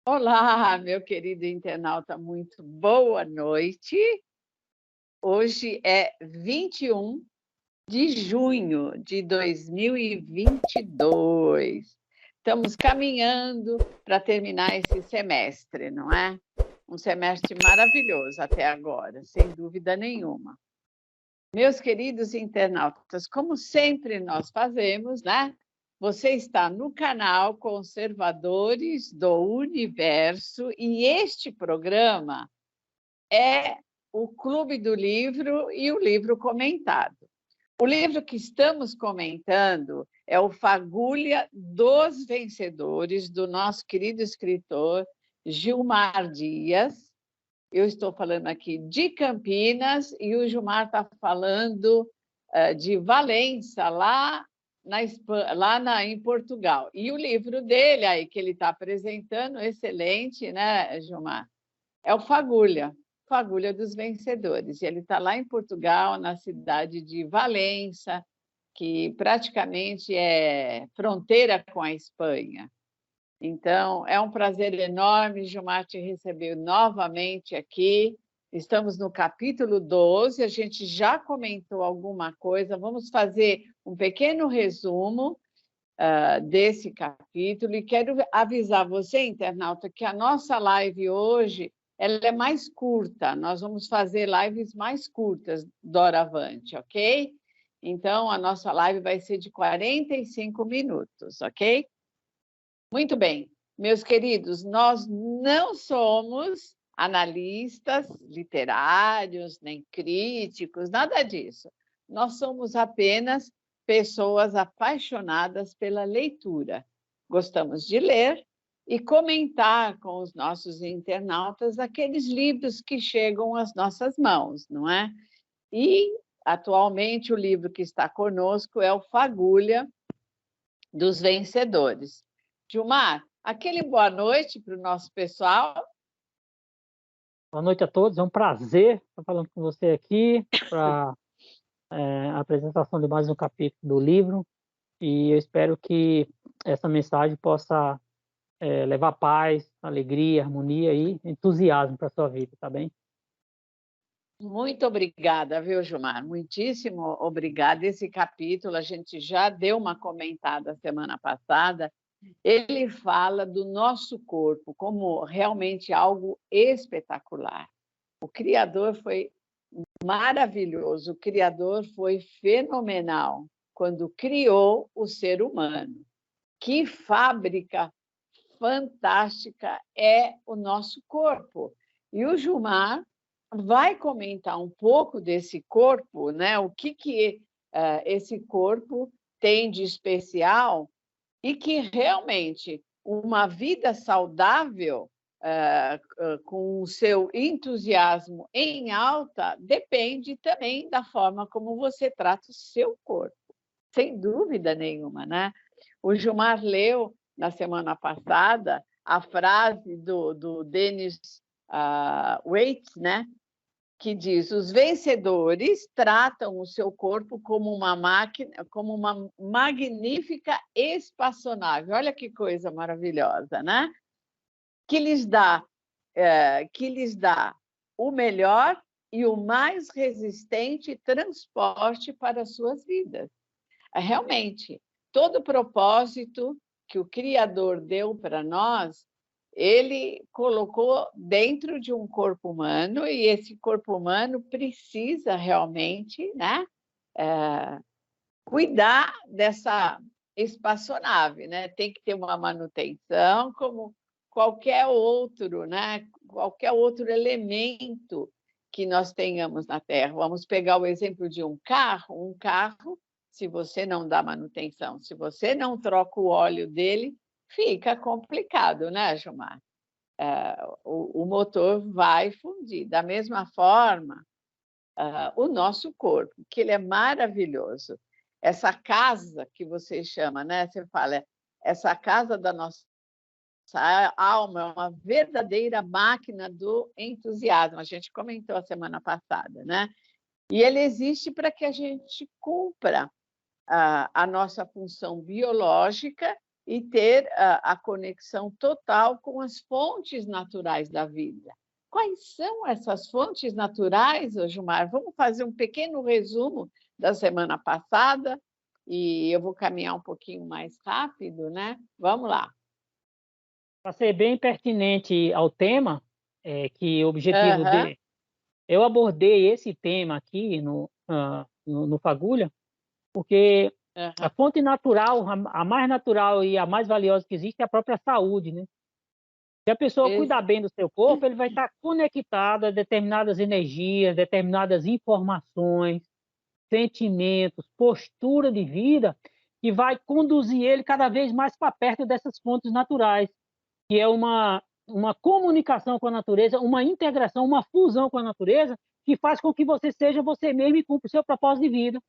Olá, meu querido internauta, muito boa noite. Hoje é 21 de junho de 2022. Estamos caminhando para terminar esse semestre, não é? Um semestre maravilhoso até agora, sem dúvida nenhuma. Meus queridos internautas, como sempre nós fazemos, né? Você está no canal Conservadores do Universo e este programa é o Clube do Livro e o livro comentado. O livro que estamos comentando é o Fagulha dos Vencedores, do nosso querido escritor Gilmar Dias. Eu estou falando aqui de Campinas e o Gilmar está falando de Valença, em Portugal. E o livro dele, aí que ele está apresentando, excelente, né, Gilmar? É o Fagulha, Fagulha dos Vencedores. E ele está lá em Portugal, na cidade de Valença, que praticamente é fronteira com a Espanha. Então, é um prazer enorme, Gilmar, te receber novamente aqui. Estamos no capítulo 12, a gente já comentou alguma coisa, vamos fazer um pequeno resumo desse capítulo. E quero avisar você, internauta, que a nossa live hoje ela é mais curta, nós vamos fazer lives mais curtas, doravante, ok? Então, a nossa live vai ser de 45 minutos, ok? Muito bem, meus queridos, nós não somos analistas literários, nem críticos, nada disso. Nós somos apenas pessoas apaixonadas pela leitura. Gostamos de ler e comentar com os nossos internautas aqueles livros que chegam às nossas mãos, não é? E, atualmente, o livro que está conosco é o Fagulha dos Vencedores. Gilmar, aquele boa noite para o nosso pessoal. Boa noite a todos, é um prazer estar falando com você aqui para a apresentação de mais um capítulo do livro, e eu espero que essa mensagem possa levar paz, alegria, harmonia e entusiasmo para a sua vida, tá bem? Muito obrigada, viu, Gilmar? Muitíssimo obrigada. Esse capítulo a gente já deu uma comentada semana passada. Ele fala do nosso corpo como realmente algo espetacular. O Criador foi maravilhoso, o Criador foi fenomenal quando criou o ser humano. Que fábrica fantástica é o nosso corpo. E o Gilmar vai comentar um pouco desse corpo, né? O que esse corpo tem de especial e que realmente uma vida saudável, com o seu entusiasmo em alta, depende também da forma como você trata o seu corpo, sem dúvida nenhuma, né? O Gilmar leu na semana passada a frase do Dennis Waits, né? Que diz: os vencedores tratam o seu corpo como uma máquina, como uma magnífica espaçonave. Olha que coisa maravilhosa, né? Que lhes dá, o melhor e o mais resistente transporte para as suas vidas. Realmente, todo o propósito que o Criador deu para nós, ele colocou dentro de um corpo humano, e esse corpo humano precisa realmente, né, cuidar dessa espaçonave, né? Tem que ter uma manutenção como qualquer outro, né? Qualquer outro elemento que nós tenhamos na Terra. Vamos pegar o exemplo de um carro. Um carro, se você não dá manutenção, se você não troca o óleo dele, fica complicado, né, Gilmar? O motor vai fundir. Da mesma forma, o nosso corpo, que ele é maravilhoso. Essa casa que você chama, né? Você fala, essa casa da nossa alma é uma verdadeira máquina do entusiasmo. A gente comentou a semana passada, né? E ele existe para que a gente cumpra a nossa função biológica e ter a conexão total com as fontes naturais da vida. Quais são essas fontes naturais, ô Gilmar? Vamos fazer um pequeno resumo da semana passada e eu vou caminhar um pouquinho mais rápido, né? Vamos lá. Para ser bem pertinente ao tema, que o objetivo Aham, eu abordei esse tema aqui no Fagulha, porque a aham. fonte natural, a mais natural e a mais valiosa que existe é a própria saúde, né? Se a pessoa cuidar Exa- bem do seu corpo, ele vai estar conectado a determinadas energias, determinadas informações, sentimentos, postura de vida, que vai conduzir ele cada vez mais para perto dessas fontes naturais, que é uma comunicação com a natureza, uma integração, uma fusão com a natureza, que faz com que você seja você mesmo e cumpra o seu propósito de vida.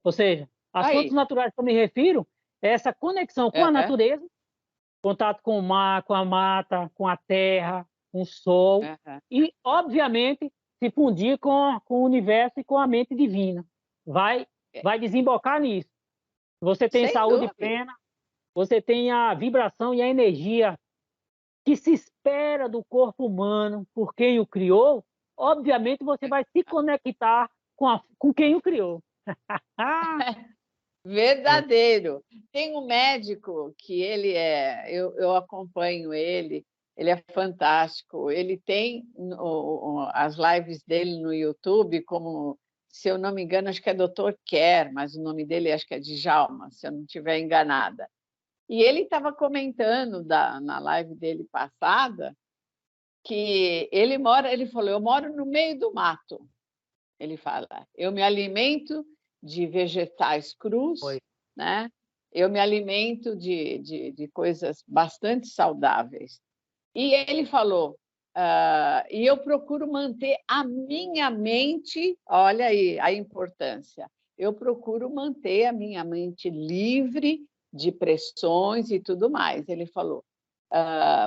Ou seja, as fontes Aí. naturais que eu me refiro é essa conexão com a Aham, natureza, contato com o mar, com a mata, com a terra, com o sol, aham. e, obviamente, se fundir com o universo e com a mente divina. Vai, É, vai desembocar nisso. Você tem sem saúde dúvida. plena, você tem a vibração e a energia que se espera do corpo humano por quem o criou, obviamente você vai se conectar com quem o criou. Ah, é, Verdadeiro. Tem um médico que eu acompanho ele é fantástico. Ele tem as lives dele no YouTube, como, se eu não me engano, acho que é Dr. Kerr, mas o nome dele acho que é Djalma, se eu não estiver enganada. E ele estava comentando na live dele passada que ele falou, eu moro no meio do mato. Ele fala, eu me alimento de vegetais crus, foi. né? Eu me alimento de coisas bastante saudáveis. E ele falou, e eu procuro manter a minha mente, olha aí a importância, eu procuro manter a minha mente livre de pressões e tudo mais. Ele falou,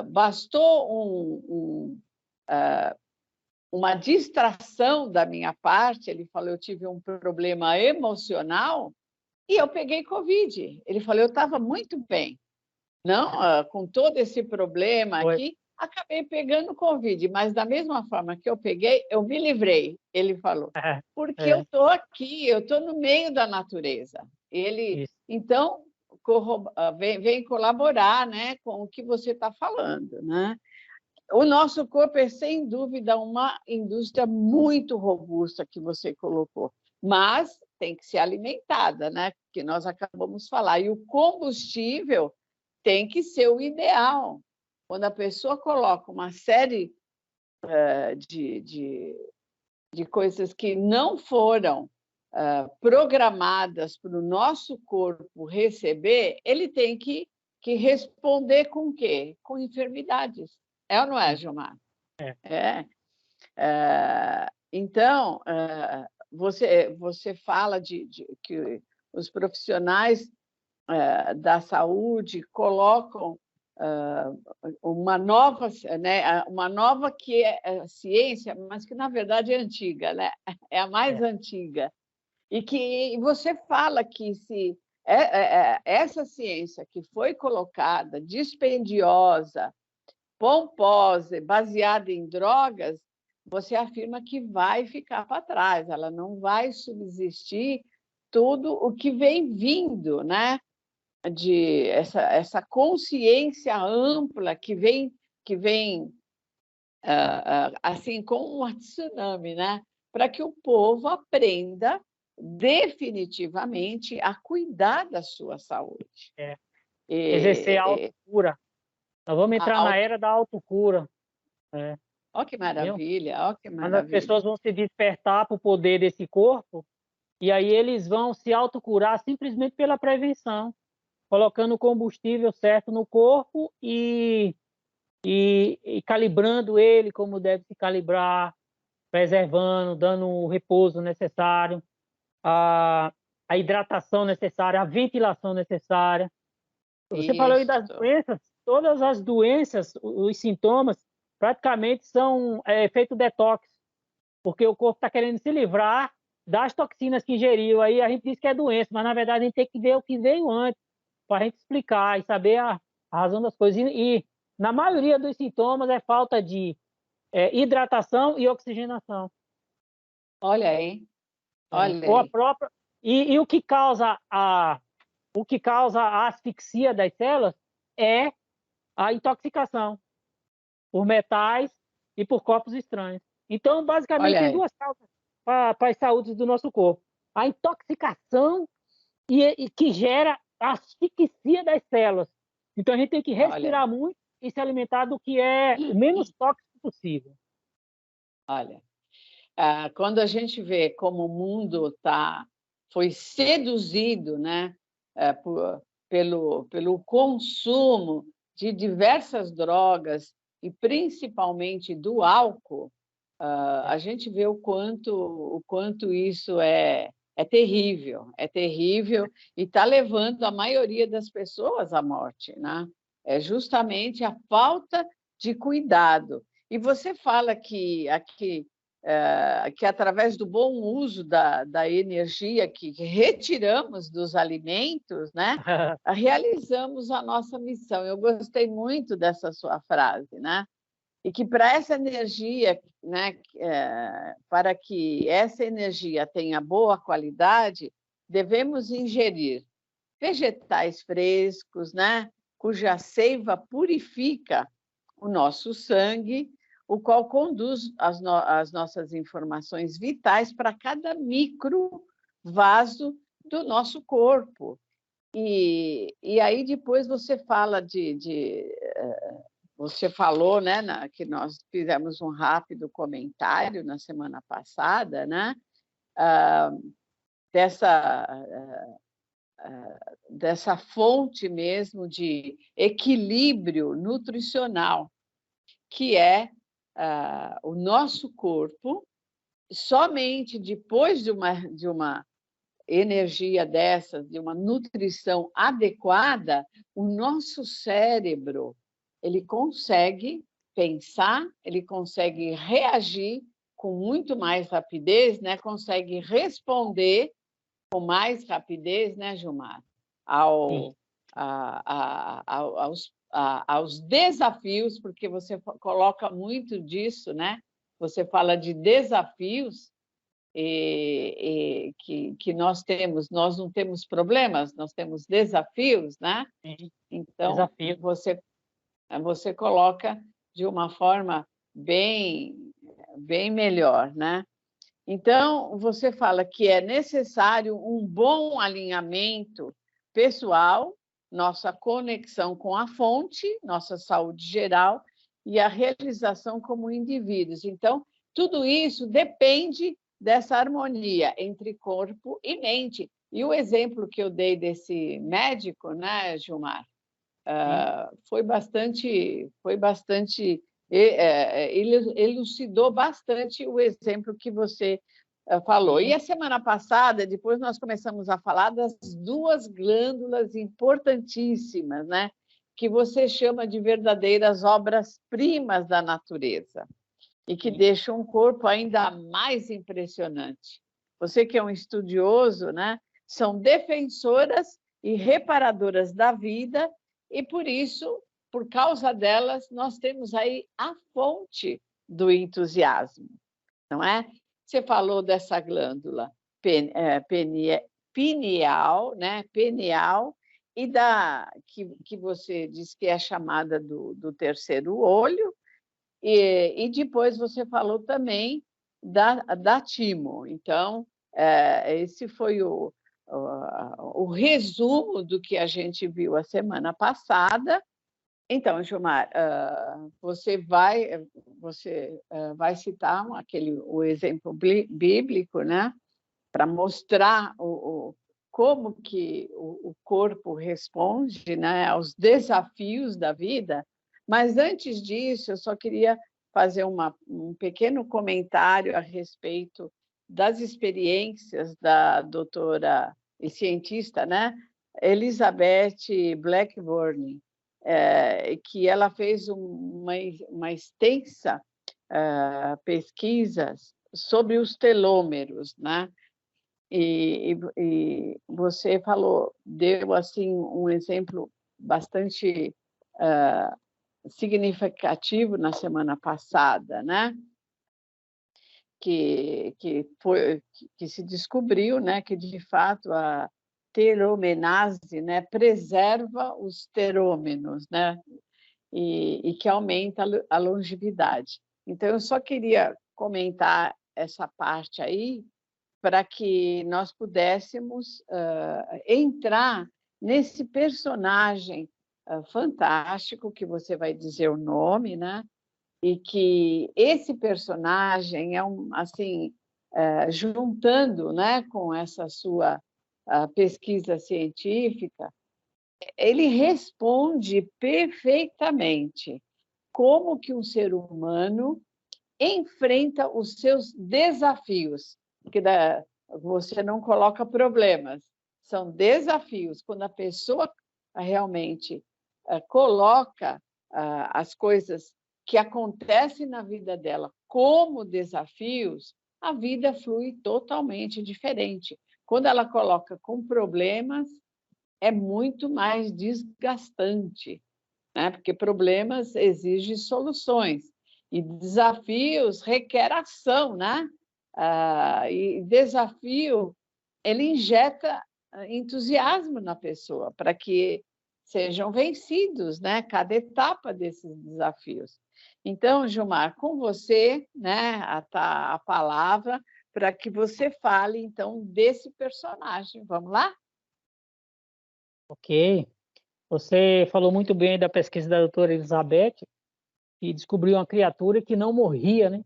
bastou uma distração da minha parte, ele falou, eu tive um problema emocional e eu peguei Covid. Ele falou, eu estava muito bem, não, com todo esse problema Foi. aqui, acabei pegando Covid, mas da mesma forma que eu peguei, eu me livrei, ele falou, É, porque eu é, estou aqui, eu estou no meio da natureza. Ele, isso. então, vem colaborar, né, com o que você está falando, né? O nosso corpo é, sem dúvida, uma indústria muito robusta que você colocou, mas tem que ser alimentada, né? Que nós acabamos de falar. E o combustível tem que ser o ideal. Quando a pessoa coloca uma série de coisas que não foram programadas para o nosso corpo receber, ele tem que responder com o quê? Com enfermidades. É ou não é, Gilmar? É. É. Então, você fala de que os profissionais da saúde colocam uma nova que é ciência, mas que na verdade é antiga, né? É a mais É. antiga. E que você fala que se essa ciência que foi colocada, dispendiosa, pomposa, baseada em drogas, você afirma que vai ficar para trás, ela não vai subsistir tudo o que vem vindo, né? De essa consciência ampla que vem assim como um tsunami, né? Para que o povo aprenda definitivamente a cuidar da sua saúde. É. Exercer a E, autocura. Nós vamos a entrar na era da autocura. É, Ó que entendeu? maravilha, ó que Quando as maravilha. pessoas vão se despertar para o poder desse corpo, e aí eles vão se autocurar simplesmente pela prevenção, colocando o combustível certo no corpo e calibrando ele como deve se calibrar, preservando, dando o repouso necessário, a, a hidratação necessária, a ventilação necessária. Você falou aí das Isso. doenças, todas as doenças, os sintomas, praticamente são efeito detox, porque o corpo está querendo se livrar das toxinas que ingeriu. Aí a gente diz que é doença, mas na verdade a gente tem que ver o que veio antes. para a gente explicar e saber a razão das coisas. E na maioria dos sintomas é falta de hidratação e oxigenação. Olha aí, olha Ou a aí. própria e o que causa a asfixia das células é a intoxicação por metais e por corpos estranhos. Então, basicamente, Olha tem aí. duas causas para as saúdes do nosso corpo: a intoxicação e que gera a asfixia das células. Então, a gente tem que Olha, respirar muito e se alimentar do que é o menos tóxico possível. olha. Quando a gente vê como o mundo foi seduzido, né, pelo consumo de diversas drogas e principalmente do álcool, a gente vê o quanto isso é terrível e está levando a maioria das pessoas à morte, né? É justamente a falta de cuidado. E você fala que através do bom uso da energia que retiramos dos alimentos, né, realizamos a nossa missão. Eu gostei muito dessa sua frase, né? E que para essa energia, né, para que essa energia tenha boa qualidade, devemos ingerir vegetais frescos, né, cuja seiva purifica o nosso sangue, o qual conduz as nossas informações vitais para cada micro vaso do nosso corpo. E aí depois você fala você falou, né, que nós fizemos um rápido comentário na semana passada, né, dessa, dessa fonte mesmo de equilíbrio nutricional, que é o nosso corpo. Somente depois de uma energia dessas, de uma nutrição adequada, o nosso cérebro ele consegue pensar, ele consegue reagir com muito mais rapidez, né? Consegue responder com mais rapidez, né, Gilmar, Sim. aos desafios, porque você coloca muito disso, né? Você fala de desafios que nós não temos problemas, nós temos desafios, né? Sim. Então, Desafio. você coloca de uma forma bem melhor, né? Então, você fala que é necessário um bom alinhamento pessoal, nossa conexão com a fonte, nossa saúde geral e a realização como indivíduos. Então, tudo isso depende dessa harmonia entre corpo e mente. E o exemplo que eu dei desse médico, né, Gilmar, elucidou bastante o exemplo que você falou. Sim. E a semana passada, depois nós começamos a falar das duas glândulas importantíssimas, né? Que você chama de verdadeiras obras-primas da natureza e que Sim. deixam um corpo ainda mais impressionante. Você que é um estudioso, né? São defensoras e reparadoras da vida e por isso, por causa delas, nós temos aí a fonte do entusiasmo, não é? Você falou dessa glândula pineal, né? Pineal e que você diz que é chamada do terceiro olho, e depois você falou também da timo. Então, esse foi o resumo do que a gente viu a semana passada. Então, Gilmar, você vai citar o exemplo bíblico, né, para mostrar como que o corpo responde, né, aos desafios da vida. Mas antes disso, eu só queria fazer um pequeno comentário a respeito das experiências da doutora e cientista, né, Elizabeth Blackburn, que ela fez uma extensa pesquisa sobre os telômeros, né? E você deu assim um exemplo bastante significativo na semana passada, né? Que se descobriu, né, que de fato a telomerase, né, preserva os terômenos, né, e que aumenta a longevidade. Então, eu só queria comentar essa parte aí para que nós pudéssemos entrar nesse personagem fantástico, que você vai dizer o nome, né? E que esse personagem é assim, juntando, né, com essa sua pesquisa científica, ele responde perfeitamente como que um ser humano enfrenta os seus desafios, porque você não coloca problemas, são desafios. Quando a pessoa realmente coloca as coisas que acontecem na vida dela como desafios, a vida flui totalmente diferente. Quando ela coloca com problemas, é muito mais desgastante, né? Porque problemas exigem soluções e desafios requer ação, né? E desafio, ele injeta entusiasmo na pessoa para que sejam vencidos, né? Cada etapa desses desafios. Então, Gilmar, com você, né, a palavra para que você fale então desse personagem. Vamos lá? Ok. Você falou muito bem da pesquisa da doutora Elizabeth, que descobriu uma criatura que não morria, né?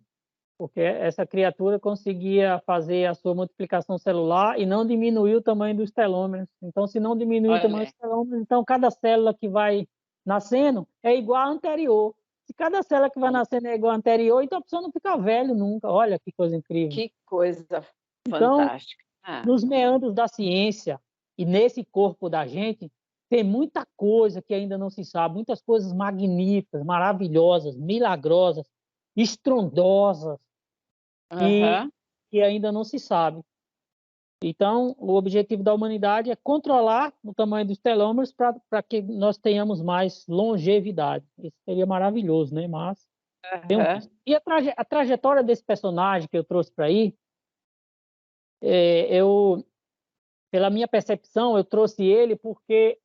Porque essa criatura conseguia fazer a sua multiplicação celular e não diminuir o tamanho dos telômeros. Então, se não diminuir o tamanho dos telômeros, então cada célula que vai nascendo é igual à anterior. Se cada célula que vai nascendo é igual à anterior, então a pessoa não fica velho nunca. Olha que coisa incrível. Que coisa Então, fantástica. nos meandros da ciência e nesse corpo da gente, tem muita coisa que ainda não se sabe, muitas coisas magníficas, maravilhosas, milagrosas, estrondosas, Uhum. que ainda não se sabe. Então, o objetivo da humanidade é controlar o tamanho dos telômeros para que nós tenhamos mais longevidade. Isso seria maravilhoso, né? Mas tem um risco. E a trajetória desse personagem que eu trouxe para aí, pela minha percepção, eu trouxe ele porque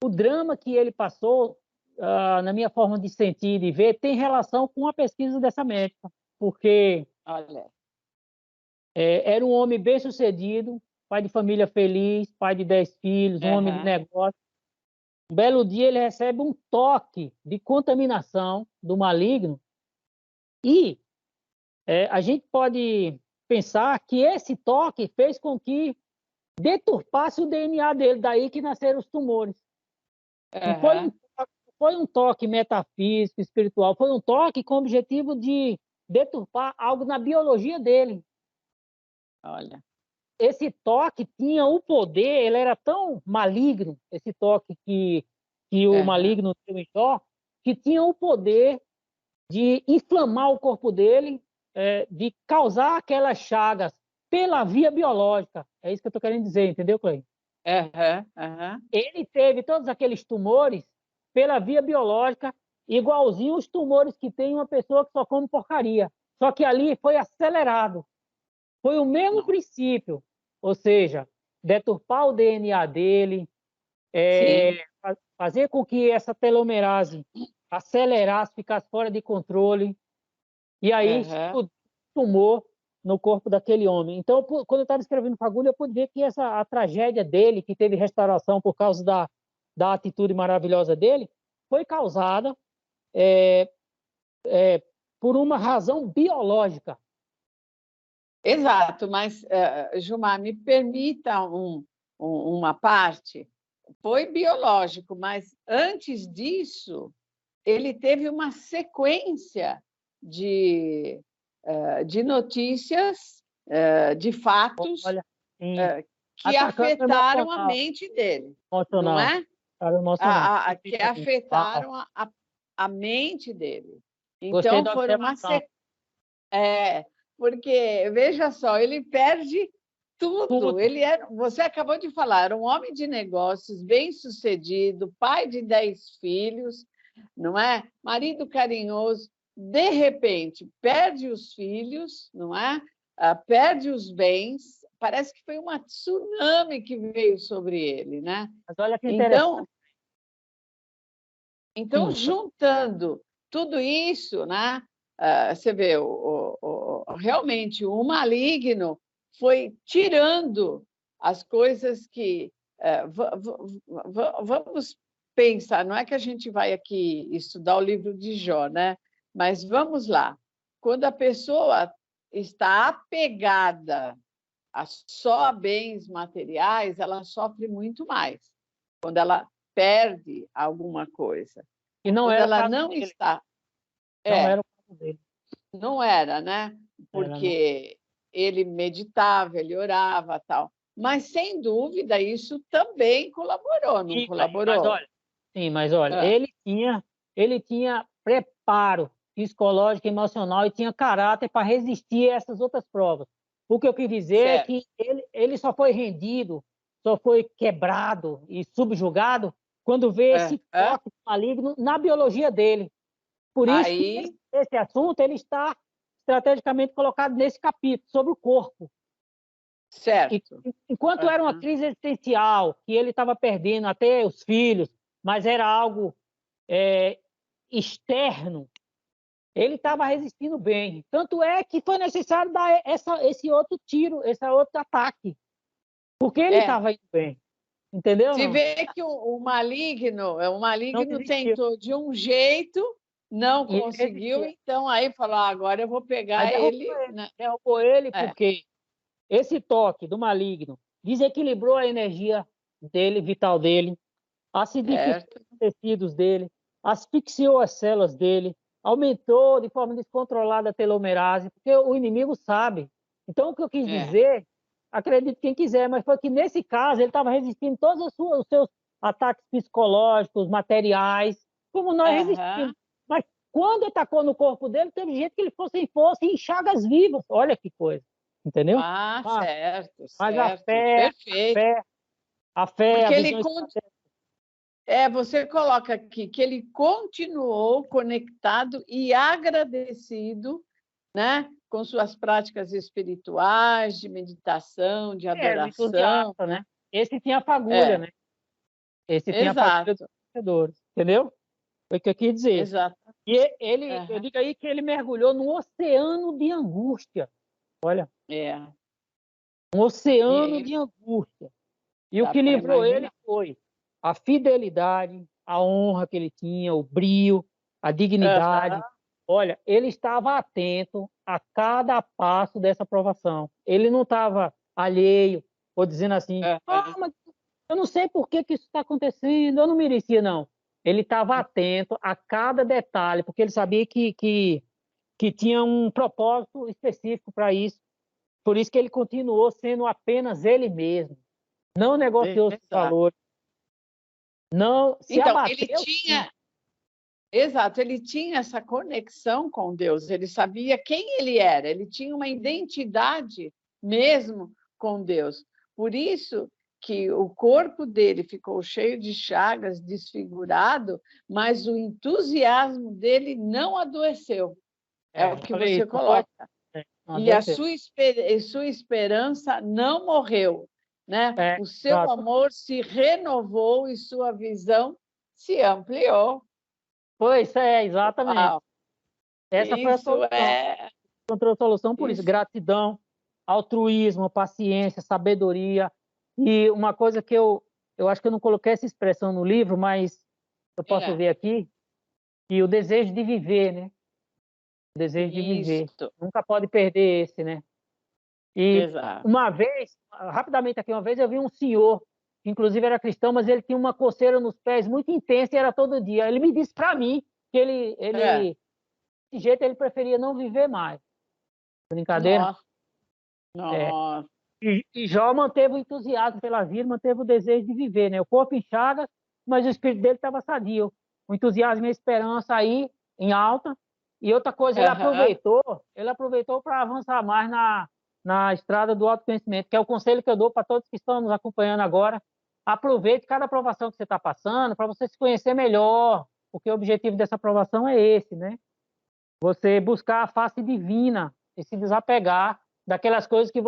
o drama que ele passou, na minha forma de sentir e de ver, tem relação com a pesquisa dessa médica, porque Olha. Era um homem bem-sucedido, pai de família feliz, pai de 10 filhos, um homem de negócio. Um belo dia ele recebe um toque de contaminação do maligno e a gente pode pensar que esse toque fez com que deturpasse o DNA dele, daí que nasceram os tumores. Não foi um toque metafísico, espiritual, foi um toque com o objetivo de deturpar algo na biologia dele. Olha. Esse toque tinha o poder, ele era tão maligno, esse toque que o maligno deu em Jó, que tinha o poder de inflamar o corpo dele, de causar aquelas chagas pela via biológica. É isso que eu estou querendo dizer, entendeu, Cleide? Ele teve todos aqueles tumores pela via biológica, igualzinho os tumores que tem uma pessoa que só come porcaria. Só que ali foi acelerado. Foi o mesmo princípio, ou seja, deturpar o DNA dele, fazer com que essa telomerase acelerasse, ficasse fora de controle, e aí tumor no corpo daquele homem. Então, quando eu estava escrevendo Fagulha, eu pude ver que a tragédia dele, que teve restauração por causa da atitude maravilhosa dele, foi causada por uma razão biológica. Exato, mas, Gilmar, me permita uma parte. Foi biológico, mas antes disso, ele teve uma sequência de notícias, de fatos, que afetaram a mente dele, não é? Que afetaram a mente dele. Então, foram uma sequência. Porque, veja só, ele perde tudo. Ele era, você acabou de falar, era um homem de negócios, bem-sucedido, pai de 10 filhos, não é? Marido carinhoso. De repente, perde os filhos, não é? Perde os bens. Parece que foi uma tsunami que veio sobre ele, né? Mas olha que interessante. Então, juntando tudo isso, né? Você vê, realmente o maligno foi tirando as coisas que. Vamos pensar, não é que a gente vai aqui estudar o livro de Jó, né? Mas vamos lá. Quando a pessoa está apegada só a bens materiais, ela sofre muito mais. Quando ela perde alguma coisa. E não quando era ela não dele. Está. Não era o caso dele. Não era, né? Porque ele meditava, ele orava, tal. Mas, sem dúvida, isso também colaborou, não Sim, colaborou? Mas olha, ele tinha preparo psicológico, emocional e tinha caráter para resistir a essas outras provas. O que eu quis dizer é que ele só foi rendido, só foi quebrado e subjugado quando vê esse toque maligno na biologia dele. Por isso que esse assunto ele está estrategicamente colocado nesse capítulo, sobre o corpo. Certo. Enquanto era uma crise existencial, que ele estava perdendo até os filhos, mas era algo externo, ele estava resistindo bem. Tanto é que foi necessário dar esse outro tiro, esse outro ataque, porque ele estava indo bem. Entendeu? Se vê que o maligno tentou de um jeito, não conseguiu, então aí falou, agora eu vou pegar ele. Derrubou ele porque esse toque do maligno desequilibrou a energia dele, vital dele, acidificou os tecidos dele, asfixiou as células dele, aumentou de forma descontrolada a telomerase, porque o inimigo sabe. Então, o que eu quis dizer, acredite quem quiser, mas foi que nesse caso ele estava resistindo todos os seus ataques psicológicos, materiais, como nós resistimos. Mas quando atacou no corpo dele, teve gente que ele fosse em força e em chagas vivas. Olha que coisa. Entendeu? Certo. Mas a fé, perfeito. a fé, porque você coloca aqui que ele continuou conectado e agradecido, né, com suas práticas espirituais, de meditação, de adoração. Né? Esse tinha a fagulha, né? Esse tinha a fagulha dos vencedores, entendeu? Foi o que eu quis dizer. Exato. E eu digo aí que ele mergulhou num oceano de angústia. Olha. Um oceano de angústia. E o que livrou ele foi a fidelidade, a honra que ele tinha, o brio, a dignidade. Olha, ele estava atento a cada passo dessa provação. Ele não estava alheio, ou dizendo assim, mas eu não sei por que isso está acontecendo, eu não merecia, não. Ele estava atento a cada detalhe, porque ele sabia que tinha um propósito específico para isso. Por isso que ele continuou sendo apenas ele mesmo. Não negociou seus valores. Não se abateu. Ele tinha... Exato, ele tinha essa conexão com Deus, ele sabia quem ele era, ele tinha uma identidade mesmo com Deus. Por isso que o corpo dele ficou cheio de chagas, desfigurado, mas o entusiasmo dele não adoeceu. É o que você coloca. E a sua esperança não morreu, né? O seu amor se renovou e sua visão se ampliou. Pois exatamente. Uau. Essa foi a solução. Encontrou a solução por isso. Gratidão, altruísmo, paciência, sabedoria. E uma coisa que eu acho que eu não coloquei essa expressão no livro, mas eu posso ver aqui, que o desejo de viver, né? O desejo de viver. Nunca pode perder esse, né? E uma vez, rapidamente aqui, eu vi um senhor, que inclusive era cristão, mas ele tinha uma coceira nos pés muito intensa e era todo dia. Ele me disse para mim que desse jeito ele preferia não viver mais. Brincadeira? Nossa. E Jó manteve o entusiasmo pela vida, manteve o desejo de viver, né? O corpo em chagas, mas o espírito dele estava sadio. O entusiasmo e a esperança aí em alta. E outra coisa, ele aproveitou para avançar mais na estrada do autoconhecimento, que é o conselho que eu dou para todos que estão nos acompanhando agora. Aproveite cada aprovação que você está passando para você se conhecer melhor, porque o objetivo dessa aprovação é esse, né? Você buscar a face divina e se desapegar daquelas coisas que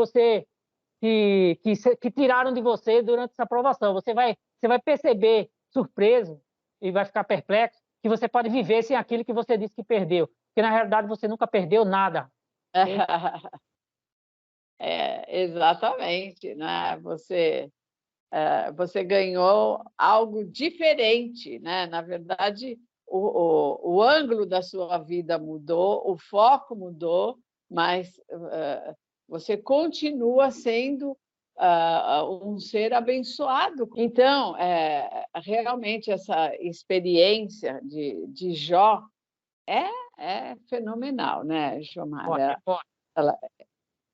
que tiraram de você durante essa aprovação. Você vai perceber, surpreso, e vai ficar perplexo, que você pode viver sem aquilo que você disse que perdeu. Porque, na realidade, você nunca perdeu nada. Okay? Exatamente, né? Você ganhou algo diferente, né? Na verdade, o ângulo da sua vida mudou, o foco mudou, mas você continua sendo um ser abençoado. Então, realmente, essa experiência de Jó é fenomenal, né, Jomar? Ela,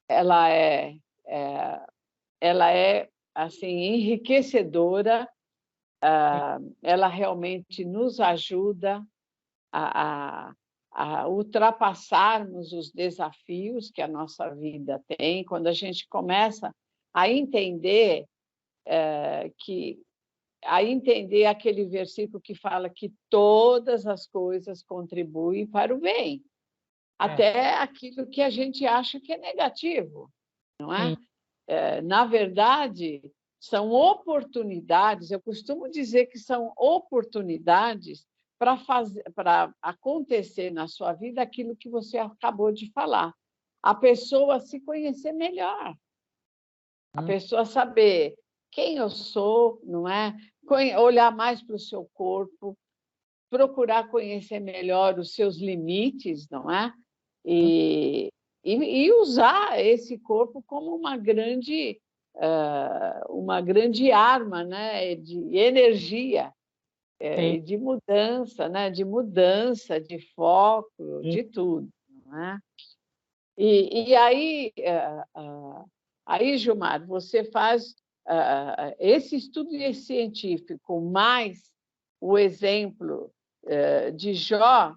ela é, é, ela é assim enriquecedora. Ela realmente nos ajuda a, a ultrapassarmos os desafios que a nossa vida tem, quando a gente começa a entender aquele versículo que fala que todas as coisas contribuem para o bem, até aquilo que a gente acha que é negativo, não é? Na verdade, são oportunidades, eu costumo dizer que são oportunidades para acontecer na sua vida aquilo que você acabou de falar. A pessoa se conhecer melhor, a pessoa saber quem eu sou, não é? Olhar mais para o seu corpo, procurar conhecer melhor os seus limites, não é? E usar esse corpo como uma grande arma, né? De energia, de mudança, né? De foco, de tudo, não é? E aí, Gilmar, você faz esse estudo científico mais o exemplo de Jó.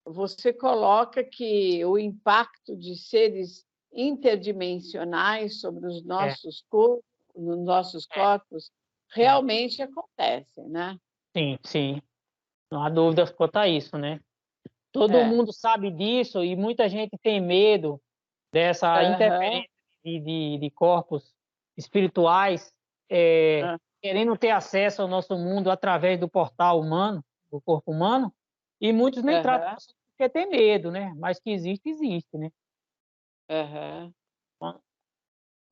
Você coloca que o impacto de seres interdimensionais sobre os nossos corpos, nos nossos corpos, realmente acontece, né? Sim, sim. Não há dúvidas quanto a isso, né? Todo mundo sabe disso e muita gente tem medo dessa interferência de corpos espirituais, querendo ter acesso ao nosso mundo através do portal humano, do corpo humano, e muitos nem tratam porque tem medo, né? Mas que existe, existe, né?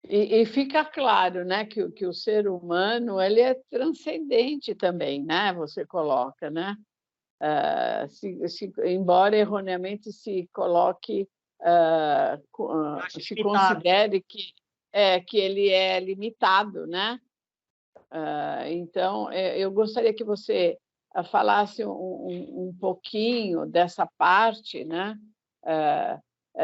E fica claro, né, que o ser humano ele é transcendente também, né? Você coloca, né? Embora erroneamente se coloque, se considere que ele é limitado, né? Então, eu gostaria que você falasse um pouquinho dessa parte, né?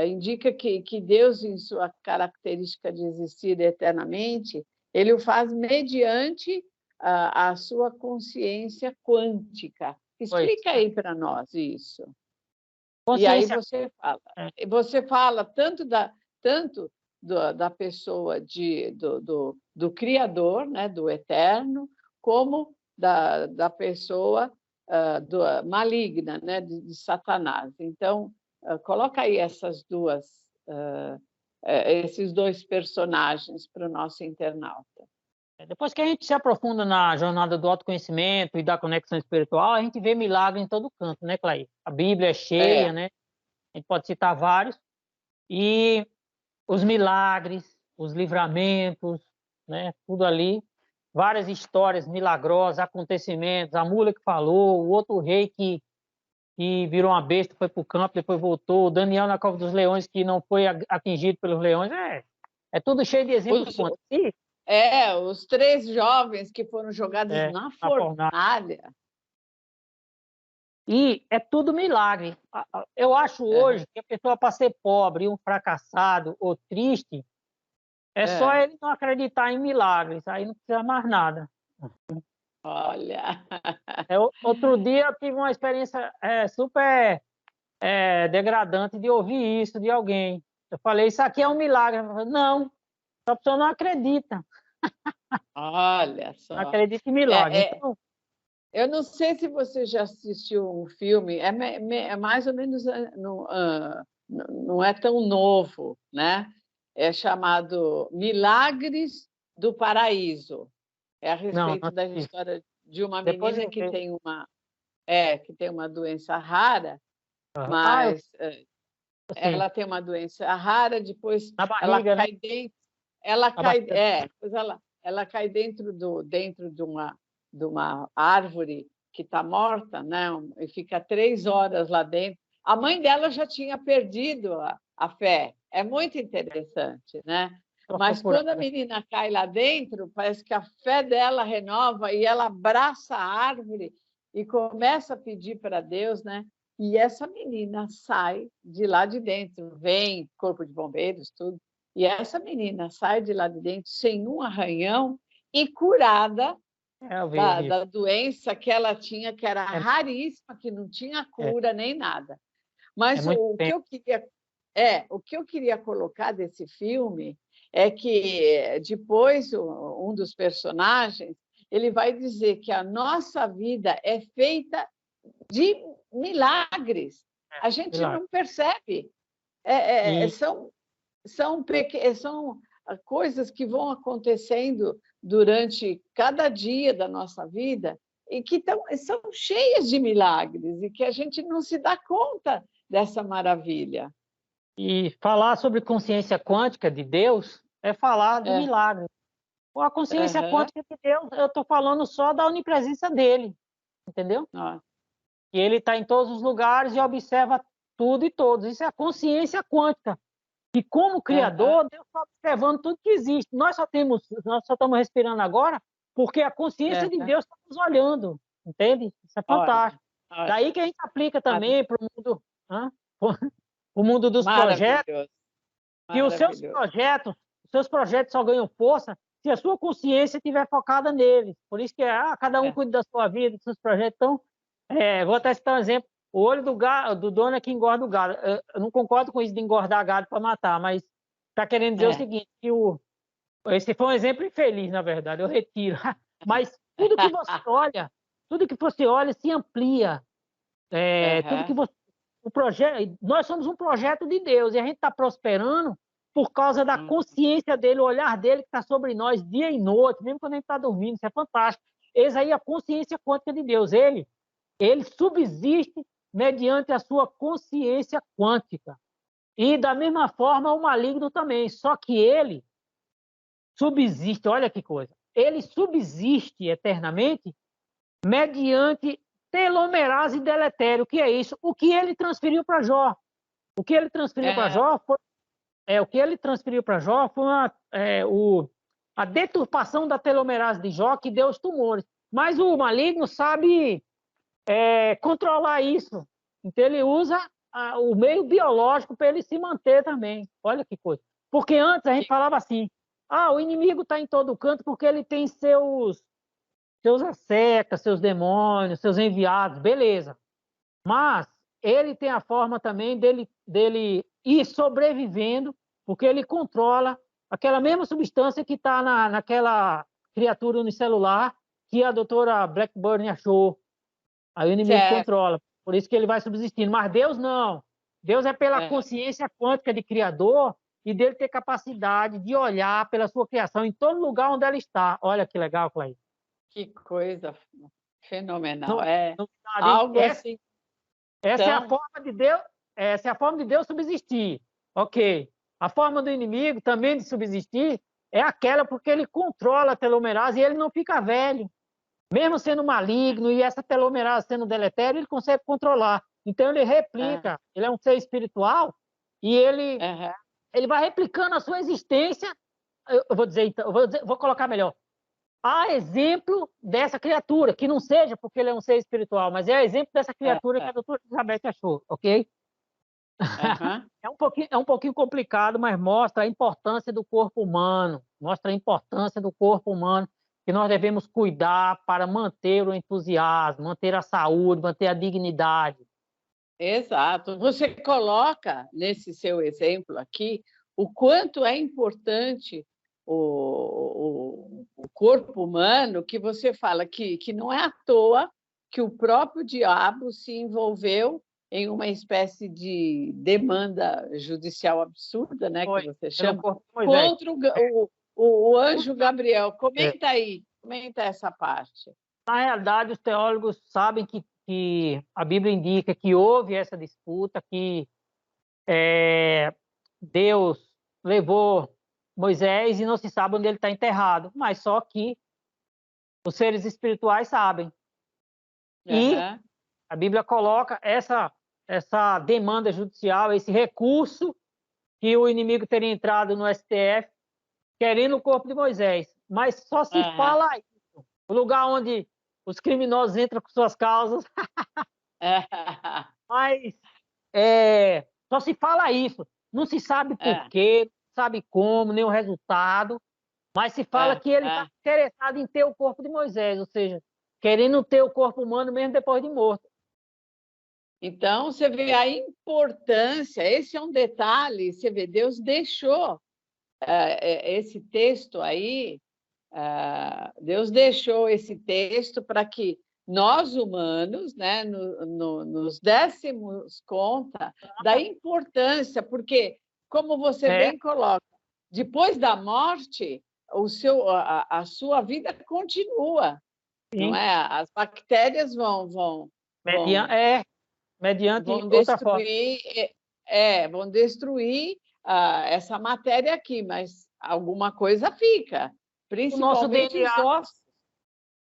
Indica que Deus, em sua característica de existir eternamente, ele o faz mediante a sua consciência quântica. Explica aí para nós isso. E aí você fala tanto da pessoa do Criador, né, do Eterno, como da pessoa maligna, né, de Satanás. Então, coloca aí esses dois personagens para o nosso internauta. Depois que a gente se aprofunda na jornada do autoconhecimento e da conexão espiritual, a gente vê milagre em todo canto, né, Clay? A Bíblia é cheia, né? A gente pode citar vários. E os milagres, os livramentos, né? Tudo ali. Várias histórias milagrosas, acontecimentos. A mula que falou, o outro rei que virou uma besta, foi para o campo, depois voltou. O Daniel na cova dos leões, que não foi atingido pelos leões. É tudo cheio de exemplos. Os 3 jovens que foram jogados na fornalha. E é tudo milagre. Eu acho hoje que a pessoa, para ser pobre, um fracassado ou triste, só ele não acreditar em milagres, aí não precisa mais nada. Olha! Outro dia eu tive uma experiência super degradante de ouvir isso de alguém. Eu falei, isso aqui é um milagre. Ela falou, não, só a pessoa não acredita. Olha Não só. acredita em milagre. É, é, Então, eu não sei se você já assistiu um filme, é mais ou menos, não é tão novo, né? É chamado Milagres do Paraíso. É a não respeito da assisti. história de uma Depois menina eu vejo. que tem uma doença rara, Aham. Ah, mas assim, ela tem uma doença rara, depois na ela barriga, né? cai dentro, ela Na cai, barriga. depois ela cai dentro de uma árvore que está morta, né? E fica 3 horas lá dentro. A mãe dela já tinha perdido a fé. É muito interessante, né? Estou Mas quando procurando, a né? menina cai lá dentro, parece que a fé dela renova e ela abraça a árvore e começa a pedir para Deus, né? E essa menina sai de lá de dentro, vem corpo de bombeiros, tudo. E essa menina sai de lá de dentro sem um arranhão e curada É, eu vi. da doença que ela tinha, que era É, raríssima, que não tinha é, cura nem nada. é Mas muito tempo. o que eu queria colocar desse filme é que depois um dos personagens ele vai dizer que a nossa vida é feita de milagres. A gente Milagre. não percebe. É, é, E, são, são coisas que vão acontecendo durante cada dia da nossa vida e que são cheias de milagres e que a gente não se dá conta dessa maravilha. e falar sobre consciência quântica de Deus é falar de É, milagre. Com a consciência aham, quântica de Deus, eu estou falando só da onipresença dele, entendeu? ó, Que ele está em todos os lugares e observa tudo e todos. Isso é a consciência quântica. E como aham, criador, Deus está observando tudo que existe. Nós só estamos respirando agora porque a consciência de aham. Deus está nos olhando, entende? Isso é Olha, fantástico. olha, Daí que a gente aplica mara- também para o mundo, hã? O mundo dos projetos, maravilhoso, que maravilhoso. os seus projetos só ganham força se a sua consciência estiver focada neles. Por isso que cada um É, cuida da sua vida, dos seus projetos. Então, vou até citar um exemplo. O olho do dono é que engorda o gado. Eu não concordo com isso de engordar gado para matar, mas está querendo dizer o é, seguinte, esse foi um exemplo infeliz, na verdade, eu retiro. Mas tudo que você olha se amplia. Tudo que aham, você o projeto, nós somos um projeto de Deus e a gente está prosperando por causa da hum, consciência dele, o olhar dele que está sobre nós dia e noite, mesmo quando a gente está dormindo, isso é fantástico. Eis aí a consciência quântica de Deus. Ele subsiste mediante a sua consciência quântica. E da mesma forma o maligno também, só que ele subsiste, olha que coisa, ele subsiste eternamente mediante telomerase deletério. O que é isso? O que ele transferiu para Jó. O que ele transferiu para é, Jó foi a deturpação da telomerase de Jó que deu os tumores. Mas o maligno sabe controlar isso. Então ele usa o meio biológico para ele se manter também. Olha que coisa. Porque antes a gente que- falava assim: o inimigo está em todo canto porque ele tem seus assecas, seus demônios, seus enviados, beleza. Mas ele tem a forma também dele ir sobrevivendo, porque ele controla aquela mesma substância que está naquela criatura unicelular que a doutora Blackburn achou. Aí o inimigo certo, controla. Por isso que ele vai subsistindo. Mas Deus não. Deus é pela é, consciência quântica de Criador e dele ter capacidade de olhar pela sua criação em todo lugar onde ela está. Olha que legal, Clay. que coisa fenomenal. Não, É não, algo essa, assim essa é a tão. forma de Deus, essa é a forma de Deus subsistir. Ok. A forma do inimigo também de subsistir é aquela porque ele controla a telomerase e ele não fica velho. Mesmo sendo maligno e essa telomerase sendo deletéria, ele consegue controlar. Então ele É, replica, ele é um ser espiritual e aham, ele vai replicando a sua existência. Eu vou dizer, então, vou colocar melhor. Há exemplo dessa criatura, que não seja porque ele é um ser espiritual, mas é exemplo dessa criatura que a aham, doutora Elizabeth achou, ok? aham. É um pouquinho complicado, mas mostra a importância do corpo humano, mostra a importância do corpo humano que nós devemos cuidar para manter o entusiasmo, manter a saúde, manter a dignidade. Exato. Você coloca nesse seu exemplo aqui o quanto é importante o corpo humano, que você fala que não é à toa que o próprio diabo se envolveu em uma espécie de demanda judicial absurda, né, que Foi você pelo chama, corpo de Moisés. contra o anjo Tudo Gabriel. é. Comenta aí, comenta essa parte. Na realidade, os teólogos sabem que a Bíblia indica que houve essa disputa, que Deus levou Moisés e não se sabe onde ele está enterrado, mas só que os seres espirituais sabem. E Aham, a Bíblia coloca essa demanda judicial, esse recurso que o inimigo teria entrado no STF querendo o corpo de Moisés. Mas só se aham. fala isso. O lugar onde os criminosos entram com suas causas, mas só se fala isso. Não se sabe por É, quê, não sabe como, nem o resultado, mas se fala é, que ele está é. interessado em ter o corpo de Moisés, ou seja, querendo ter o corpo humano mesmo depois de morto. Então, você vê a importância, esse é um detalhe, você vê, Deus deixou esse texto aí, Deus deixou esse texto para que nós humanos, né, nos dessemos conta da importância, porque, como você É, bem coloca, depois da morte, a sua vida continua, não sim. é? As bactérias vão Mediante vão outra forma. destruir, vão destruir essa matéria aqui, mas alguma coisa fica, O nosso principalmente os DNA, ossos.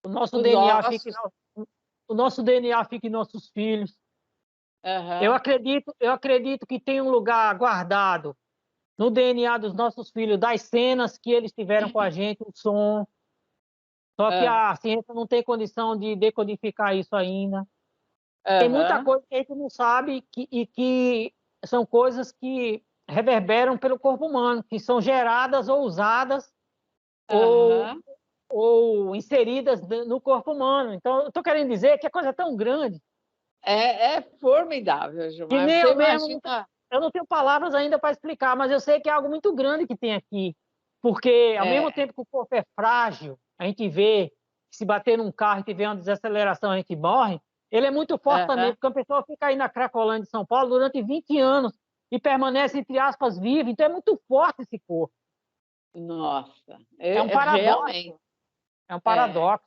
o nosso Os DNA fica ossos. o nosso DNA fica em nossos filhos. Aham, Eu acredito que tem um lugar guardado no DNA dos nossos filhos, das cenas que eles tiveram com a gente, o som. Só que ah, a ciência não tem condição de decodificar isso ainda. Tem muita aham, coisa que a gente não sabe e que são coisas que reverberam pelo corpo humano, que são geradas ou usadas ou, aham. ou inseridas no corpo humano. Então, eu estou querendo dizer que a coisa é tão grande É formidável, que Gilmar. nem Você eu mesmo imagina. eu não tenho palavras ainda para explicar, mas eu sei que é algo muito grande que tem aqui. Porque, ao mesmo É, tempo que o corpo é frágil, a gente vê que se bater num carro e tiver uma desaceleração, a gente morre, ele é muito forte também, aham. porque uma pessoa fica aí na Cracolândia de São Paulo durante 20 anos e permanece, entre aspas, vivo. Então, é muito forte esse corpo. Nossa, É um realmente. paradoxo, é um É. paradoxo,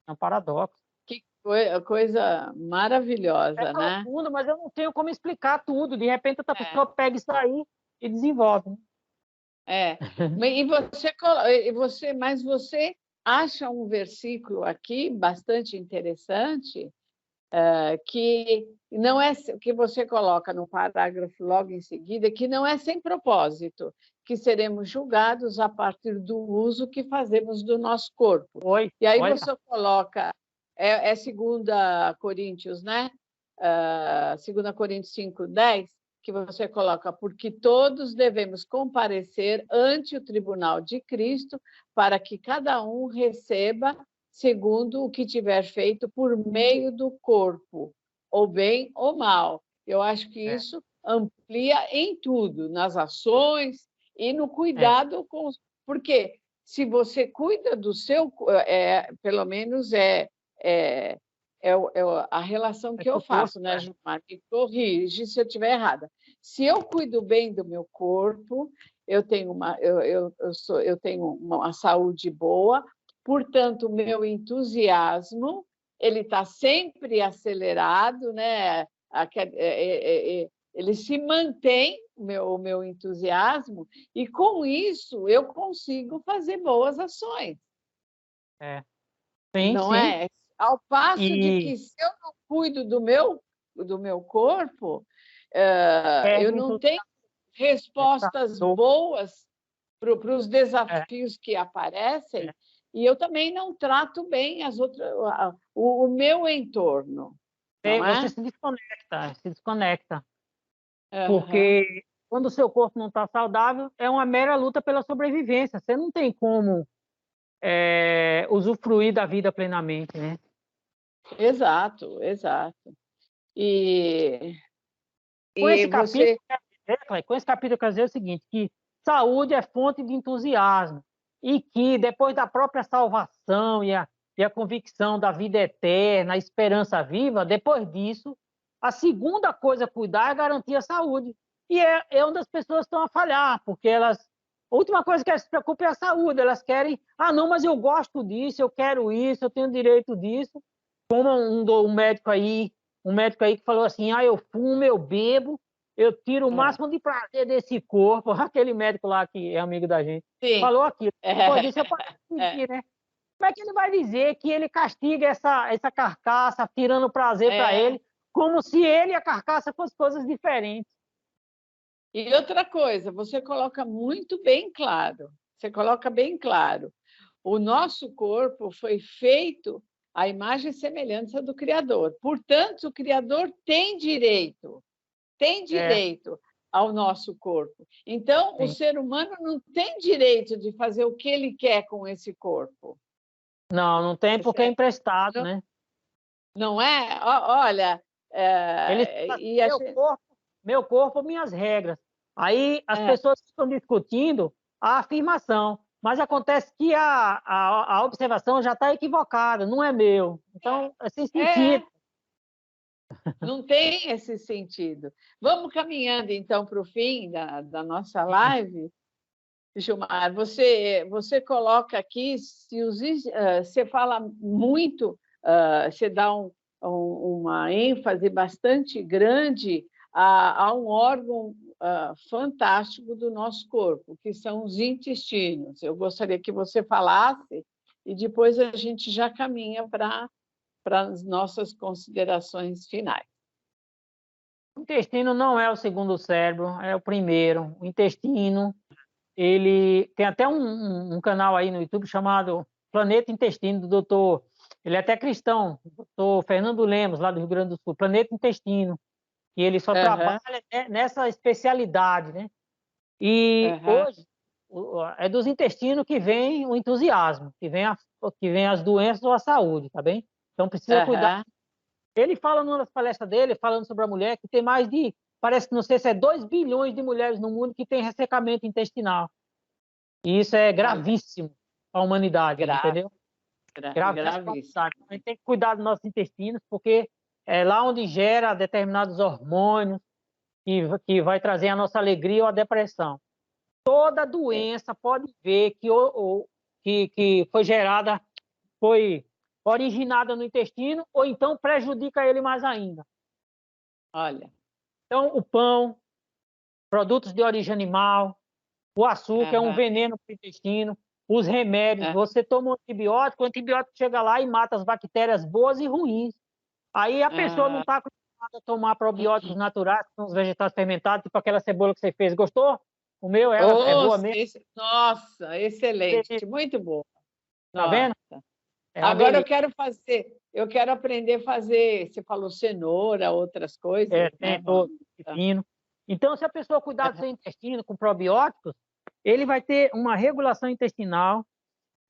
é um paradoxo. Que coisa É maravilhosa, né? profundo, mas eu não tenho como explicar tudo. De repente, outra É. pessoa pega isso aí e desenvolve, né? É, mas você acha um versículo aqui bastante interessante, que não é que você coloca no parágrafo logo em seguida, que não é sem propósito, que seremos julgados a partir do uso que fazemos do nosso corpo. Oi, E aí olha. você coloca, é 2 Coríntios, né? 2 Coríntios 5:10, que você coloca, porque todos devemos comparecer ante o tribunal de Cristo, para que cada um receba segundo o que tiver feito por meio do corpo, ou bem ou mal. Eu acho que É, isso amplia em tudo, nas ações e no é, cuidado com. Porque se você cuida do seu, pelo menos é, a relação é que que eu o corpo, faço, né, Gilmar? Me corrige se eu estiver errada. Se eu cuido bem do meu corpo, eu tenho eu tenho uma saúde boa, portanto, o meu entusiasmo ele está sempre acelerado, né? Ele se mantém, o meu entusiasmo, e com isso eu consigo fazer boas ações, é. Sim, não sim. é? Ao passo de E que, se eu não cuido do meu corpo, eu perde o não tenho respostas entusiasmo. boas para os É, desafios que é. aparecem, e eu também não trato bem o meu entorno, não Você é? se desconecta, Aham, porque quando o seu corpo não está saudável, é uma mera luta pela sobrevivência. Você não tem como usufruir da vida plenamente, né? exato, exato. E Com E esse você... capítulo, com esse capítulo eu quero dizer o seguinte, que saúde é fonte de entusiasmo e que depois da própria salvação e a convicção da vida eterna, a esperança viva, depois disso, a segunda coisa a cuidar é garantir a saúde. E é onde as pessoas estão a falhar, porque elas... A última coisa que elas se preocupam é a saúde. Elas querem, não, mas eu gosto disso, eu quero isso, eu tenho direito disso. Como um médico aí que falou assim, eu fumo, eu bebo, eu tiro o máximo de prazer desse corpo. Aquele médico lá que é amigo da gente Sim. falou aquilo. Depois disso eu posso mentir, né? Como é que ele vai dizer que ele castiga essa carcaça, tirando prazer para ele, como se ele e a carcaça fossem coisas diferentes? E outra coisa, você coloca muito bem claro, você coloca bem claro, o nosso corpo foi feito à imagem e semelhança do Criador. Portanto, o Criador tem direito ao nosso corpo. Então, Sim. o ser humano não tem direito de fazer o que ele quer com esse corpo. Não tem porque é emprestado, né? Não é? Olha, Ele fala assim, meu corpo, minhas regras. Aí as pessoas ficam discutindo a afirmação, mas acontece que a observação já está equivocada, não é meu. Então, é sem sentido. Não tem esse sentido. Vamos caminhando, então, para o fim da nossa live. Gilmar, você coloca aqui, você fala muito, você dá uma ênfase bastante grande a um órgão fantástico do nosso corpo, que são os intestinos. Eu gostaria que você falasse e depois a gente já caminha para as nossas considerações finais. O intestino não é o segundo cérebro, é o primeiro. O intestino, ele tem até um canal aí no YouTube chamado Planeta Intestino, do doutor, ele é até cristão, doutor Fernando Lemos, lá do Rio Grande do Sul, Planeta Intestino, e ele só trabalha nessa especialidade, né? E hoje é dos intestinos que vem o entusiasmo, que vem as doenças ou a saúde, tá bem? Então precisa cuidar. Ele fala numa das palestras dele, falando sobre a mulher, que tem mais de, parece que não sei se é 2 bilhões de mulheres no mundo que têm ressecamento intestinal. E isso é gravíssimo para a humanidade, entendeu? Gravíssimo. A gente tem que cuidar dos nossos intestinos, porque é lá onde gera determinados hormônios que vai trazer a nossa alegria ou a depressão. Toda doença pode ver que foi gerada, foi originada no intestino, ou então prejudica ele mais ainda. Olha. Então, o pão, produtos de origem animal, o açúcar é um veneno para o intestino, os remédios, você toma um antibiótico, o antibiótico chega lá e mata as bactérias boas e ruins. Aí a pessoa não está acostumada a tomar probióticos naturais, que são os vegetais fermentados, tipo aquela cebola que você fez. Gostou? O meu é boa mesmo. Nossa, excelente, muito boa. Tá vendo? Agora eu quero aprender a fazer, você falou cenoura, outras coisas, né? Pepino. Então, se a pessoa cuidar do seu intestino com probióticos, ele vai ter uma regulação intestinal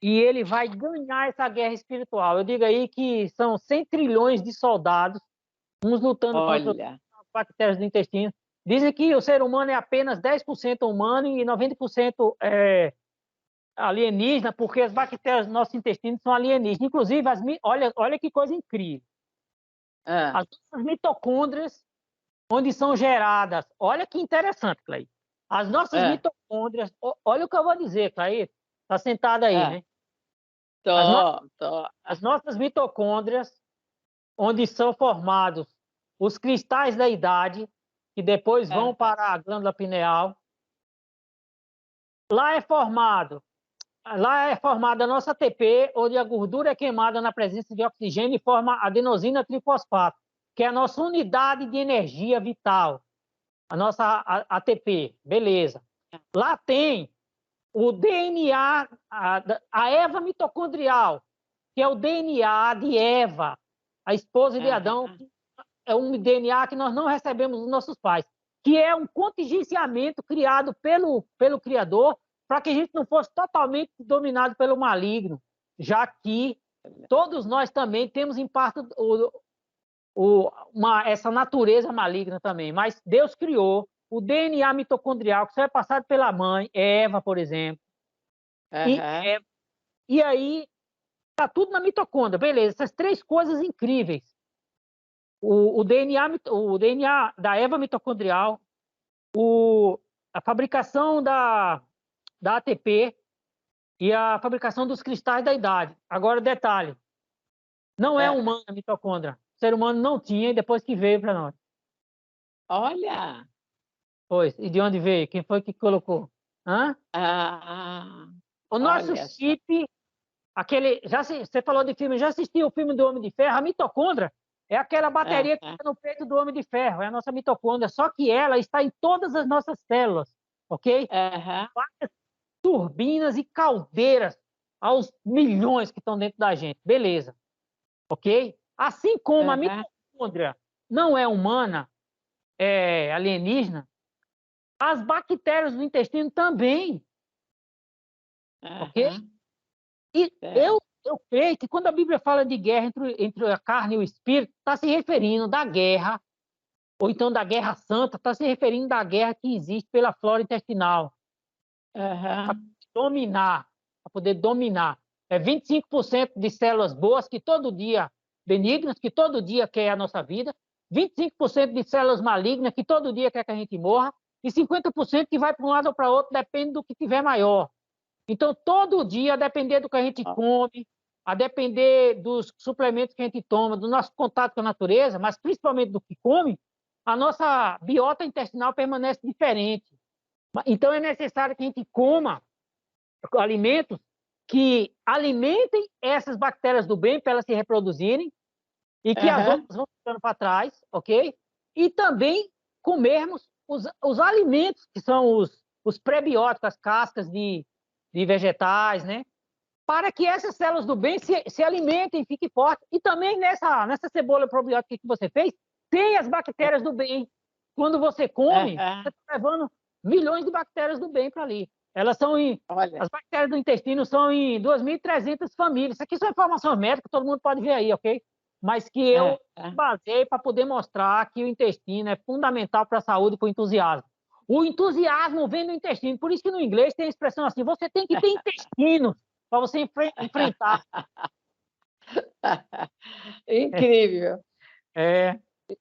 e ele vai ganhar essa guerra espiritual. Eu digo aí que são 100 trilhões de soldados, uns lutando contra as bactérias do intestino. Dizem que o ser humano é apenas 10% humano e 90% alienígena, porque as bactérias do nosso intestino são alienígenas. Inclusive, olha que coisa incrível. As nossas mitocôndrias, onde são geradas... Olha que interessante, Cleide. As nossas mitocôndrias... Olha o que eu vou dizer, Cleide. Está sentada aí, né? As nossas mitocôndrias, onde são formados os cristais da idade, que depois vão para a glândula pineal. Lá é formada a nossa ATP, onde a gordura é queimada na presença de oxigênio e forma adenosina trifosfato, que é a nossa unidade de energia vital, a nossa ATP, beleza. Lá tem o DNA, a Eva mitocondrial, que é o DNA de Eva, a esposa de Adão, que é um DNA que nós não recebemos dos nossos pais, que é um contingenciamento criado pelo Criador para que a gente não fosse totalmente dominado pelo maligno, já que todos nós também temos em parte essa natureza maligna também, mas Deus criou o DNA mitocondrial que só é passado pela mãe, Eva, por exemplo. Uhum. E aí tá tudo na mitocôndria, beleza? Essas três coisas incríveis. O DNA da Eva mitocondrial, a fabricação da ATP e a fabricação dos cristais da idade. Agora, detalhe, não é humana a mitocôndria. O ser humano não tinha e depois que veio para nós. Olha! Pois, e de onde veio? Quem foi que colocou? Hã? O nosso Olha só. chip, você falou de filme, já assistiu o filme do Homem de Ferro? A mitocôndria é aquela bateria que está no peito do Homem de Ferro, é a nossa mitocôndria, só que ela está em todas as nossas células, ok? Várias turbinas e caldeiras aos milhões que estão dentro da gente, beleza, ok? Assim como a mitocôndria não é humana, é alienígena, as bactérias do intestino também, ok? E eu creio que quando a Bíblia fala de guerra entre a carne e o espírito, está se referindo da guerra, ou então da guerra santa, está se referindo da guerra que existe pela flora intestinal. Para poder dominar. É 25% de células boas que todo dia, benignas, que todo dia quer a nossa vida, 25% de células malignas que todo dia quer que a gente morra, e 50% que vai para um lado ou para outro, depende do que tiver maior. Então, todo dia, a depender do que a gente come, a depender dos suplementos que a gente toma, do nosso contato com a natureza, mas principalmente do que come, a nossa biota intestinal permanece diferente. Então, é necessário que a gente coma alimentos que alimentem essas bactérias do bem para elas se reproduzirem e que as outras vão ficando para trás, ok? E também comermos os alimentos que são os prebióticos, as cascas de vegetais, né? Para que essas células do bem se alimentem, fiquem fortes. E também nessa cebola probiótica que você fez, tem as bactérias do bem. Quando você come, você está levando milhões de bactérias do bem para ali. Elas são as bactérias do intestino são em 2.300 famílias. Isso aqui são informações médicas, todo mundo pode ver aí, ok? Mas que eu basei para poder mostrar que o intestino é fundamental para a saúde e para o entusiasmo. O entusiasmo vem do intestino. Por isso que no inglês tem a expressão assim, você tem que ter intestino para você enfrentar. Incrível.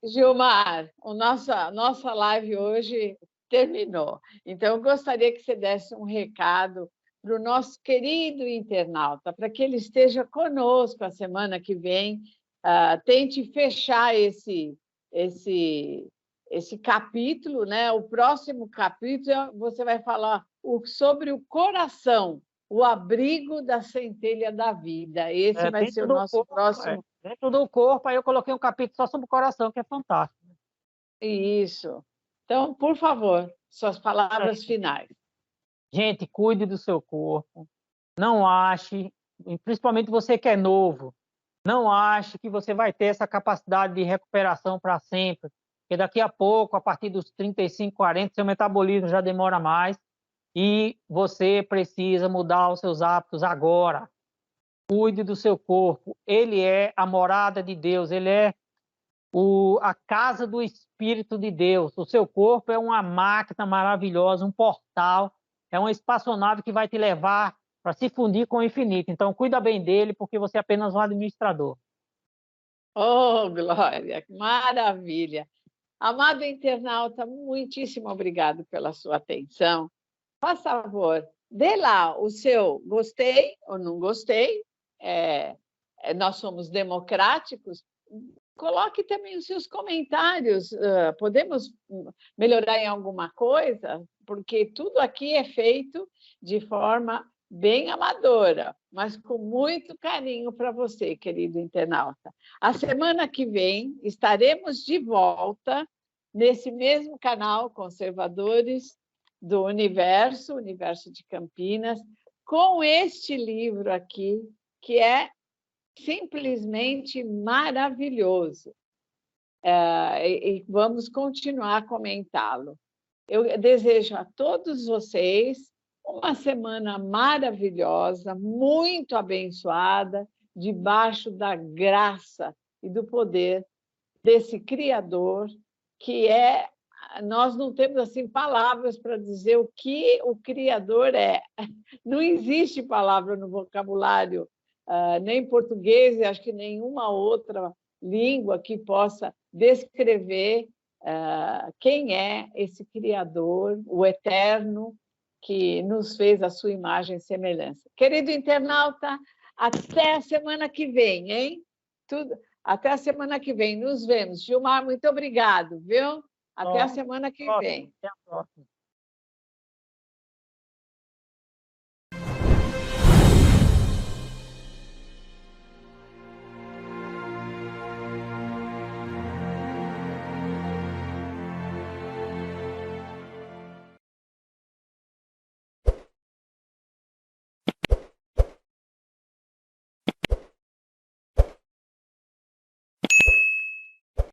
Gilmar, nossa live hoje terminou. Então, eu gostaria que você desse um recado para o nosso querido internauta, para que ele esteja conosco a semana que vem. Tente fechar esse capítulo, né? O próximo capítulo você vai falar sobre o coração, o abrigo da centelha da vida. Esse vai ser o nosso próximo. Dentro do corpo, aí eu coloquei um capítulo só sobre o coração, que é fantástico. Isso. Então, por favor, suas palavras finais. Gente, cuide do seu corpo. Não ache, principalmente você que é novo, não ache que você vai ter essa capacidade de recuperação para sempre. Porque daqui a pouco, a partir dos 35, 40, seu metabolismo já demora mais e você precisa mudar os seus hábitos agora. Cuide do seu corpo. Ele é a morada de Deus, ele é a casa do Espírito de Deus. O seu corpo é uma máquina maravilhosa, um portal, é uma espaçonave que vai te levar para se fundir com o infinito. Então, cuida bem dele, porque você é apenas um administrador. Oh, Glória, maravilha! Amado internauta, muitíssimo obrigado pela sua atenção. Faz favor, dê lá o seu gostei ou não gostei. Nós somos democráticos. Coloque também os seus comentários. Podemos melhorar em alguma coisa? Porque tudo aqui é feito de forma bem amadora, mas com muito carinho para você, querido internauta. A semana que vem estaremos de volta nesse mesmo canal Conservadores do Universo de Campinas, com este livro aqui, que é simplesmente maravilhoso. E vamos continuar a comentá-lo. Eu desejo a todos vocês uma semana maravilhosa, muito abençoada, debaixo da graça e do poder desse Criador, que nós não temos assim palavras para dizer o que o Criador é. Não existe palavra no vocabulário, nem em português, e acho que nenhuma outra língua que possa descrever quem é esse Criador, o Eterno, que nos fez a sua imagem e semelhança. Querido internauta, até a semana que vem, hein? Até a semana que vem, nos vemos. Gilmar, muito obrigado, viu? Até a semana que vem. Até a próxima.